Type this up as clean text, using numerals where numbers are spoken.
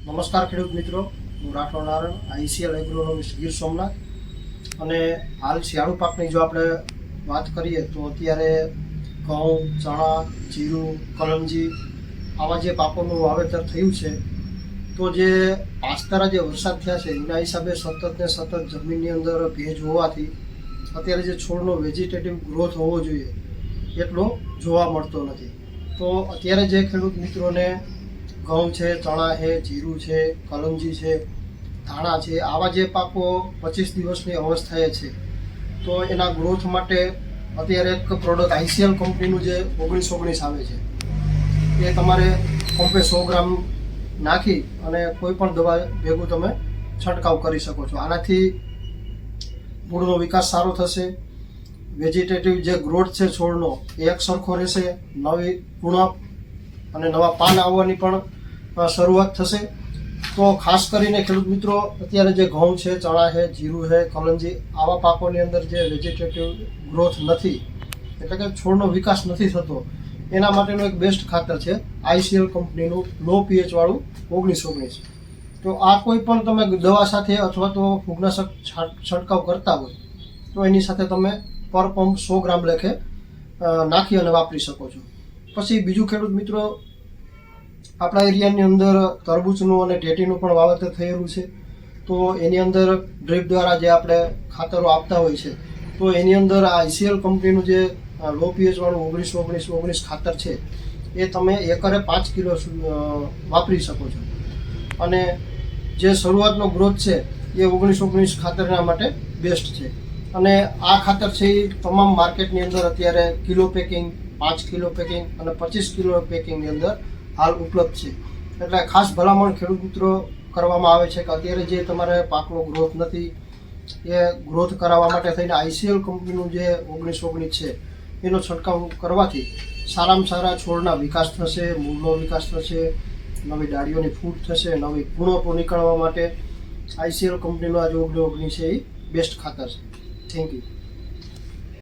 નમસ્કાર ખેડૂત મિત્રો, હું રાઠોડ નારાયણ, આઈસીએલ એગ્રોનોમિક્સ ગીર સોમનાથ. અને હાલ શિયાળુ પાકની જો આપણે વાત કરીએ તો અત્યારે ઘઉં, ચણા, જીરું, કલમજી આવા જે પાકોનું વાવેતર થયું છે. તો જે પાછતારા જે વરસાદ થયા છે એના હિસાબે સતત જમીનની અંદર ભેજ હોવાથી અત્યારે જે છોડનો વેજીટેટિવ ગ્રોથ હોવો જોઈએ એટલો જોવા મળતો નથી. તો અત્યારે જે ખેડૂત મિત્રોને ઘઉં છે, ચણા છે, જીરું છે, કલમજી છે, ધાણા છે, આવા જે પાકો 25 દિવસની અવસ્થાએ છે, તો એના ગ્રોથ માટે અત્યારે એક પ્રોડક્ટ આઈસીએલ કંપનીનું જે 1919 આવે છે એ તમારે પંપે 100 ગ્રામ નાખી અને કોઈ પણ દવા ભેગું તમે છંટકાવ કરી શકો છો. આનાથી મૂળનો વિકાસ સારો થશે, વેજીટેટિવ જે ગ્રોથ છે છોડનો એ એક સરખો રહેશે, નવી ઉણપ અને નવા પાન આવવાની પણ શરૂઆત થશે. તો ખાસ કરીને ખેડૂત મિત્રો અત્યારે જે ઘઉં છે, ચણા છે, જીરું છે, કલંજી આવા પાકોની અંદર જે વેજીટેટિવ ગ્રોથ નથી, એટલે કે છોડનો વિકાસ નથી થતો, એના માટેનું એક બેસ્ટ ખાતર છે આઈસીએલ કંપનીનું લો પીએચ વાળું 1919. તો આ કોઈ પણ તમે દવા સાથે અથવા તો ફૂગનાશક છંટકાવ કરતા હોય તો એની સાથે તમે પર પંપ 100 ગ્રામ લેખે નાખી અને વાપરી શકો છો. પછી બીજું ખેડૂત મિત્રો, આપણા એરિયાની અંદર તરબૂચનું અને ટેટીનું પણ વાવેતર થયેલું છે. તો એની અંદર ડ્રીપ દ્વારા જે આપણે ખાતરો આપતા હોય છે, તો એની અંદર આ આઈસીએલ કંપનીનું જે લો પીએચ વાળું 1919 ખાતર છે એ તમે એકરે 5 કિલો વાપરી શકો છો. અને જે શરૂઆતનો ગ્રોથ છે એ 1919 ખાતરના માટે બેસ્ટ છે. અને આ ખાતર છે એ તમામ માર્કેટની અંદર અત્યારે કિલો પેકિંગ, 5 કિલો પેકિંગ અને 25 કિલો પેકિંગની અંદર હાલ ઉપલબ્ધ છે. એટલે ખાસ ભલામણ ખેડૂત મિત્રો કરવામાં આવે છે કે અત્યારે જે તમારે પાકનો ગ્રોથ નથી એ ગ્રોથ કરાવવા માટે થઈને આઈસીએલ કંપનીનું જે 1919 છે એનો છંટકાવ કરવાથી સારામાં સારા છોડના વિકાસ થશે, મૂળનો વિકાસ થશે, નવી ડાળીઓની ફૂટ થશે, નવી ગુણો નીકળવા માટે આઈસીએલ કંપનીનો આ જે 1919 છે એ બેસ્ટ ખાતર છે. Thank you.